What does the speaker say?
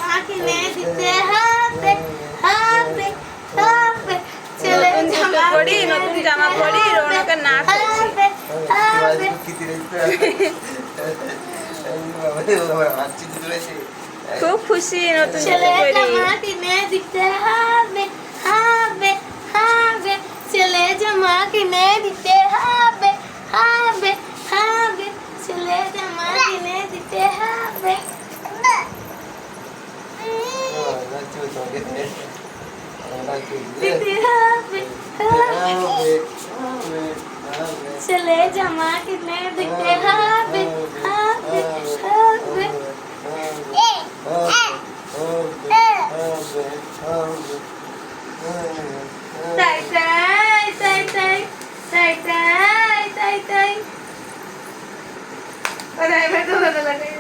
জামা কিনে দিতে হবে হবে হবে ছেলে জামা পরি নতুন জামা পরি রৌনকে না করছি হবে খুব খুশি নতুন ছেলে পরি জামা কিনে দিতে হবে হবে হবে ছেলে জামা কিনে দিতে হবে হবে হবে ছেলে জামা কিনে দিতে হবে দিতে হবে হবে ছেলে জামা কিনে দিতে হবে হবে হবে তাই তাই তাই তাই তাই তাই তাই তাই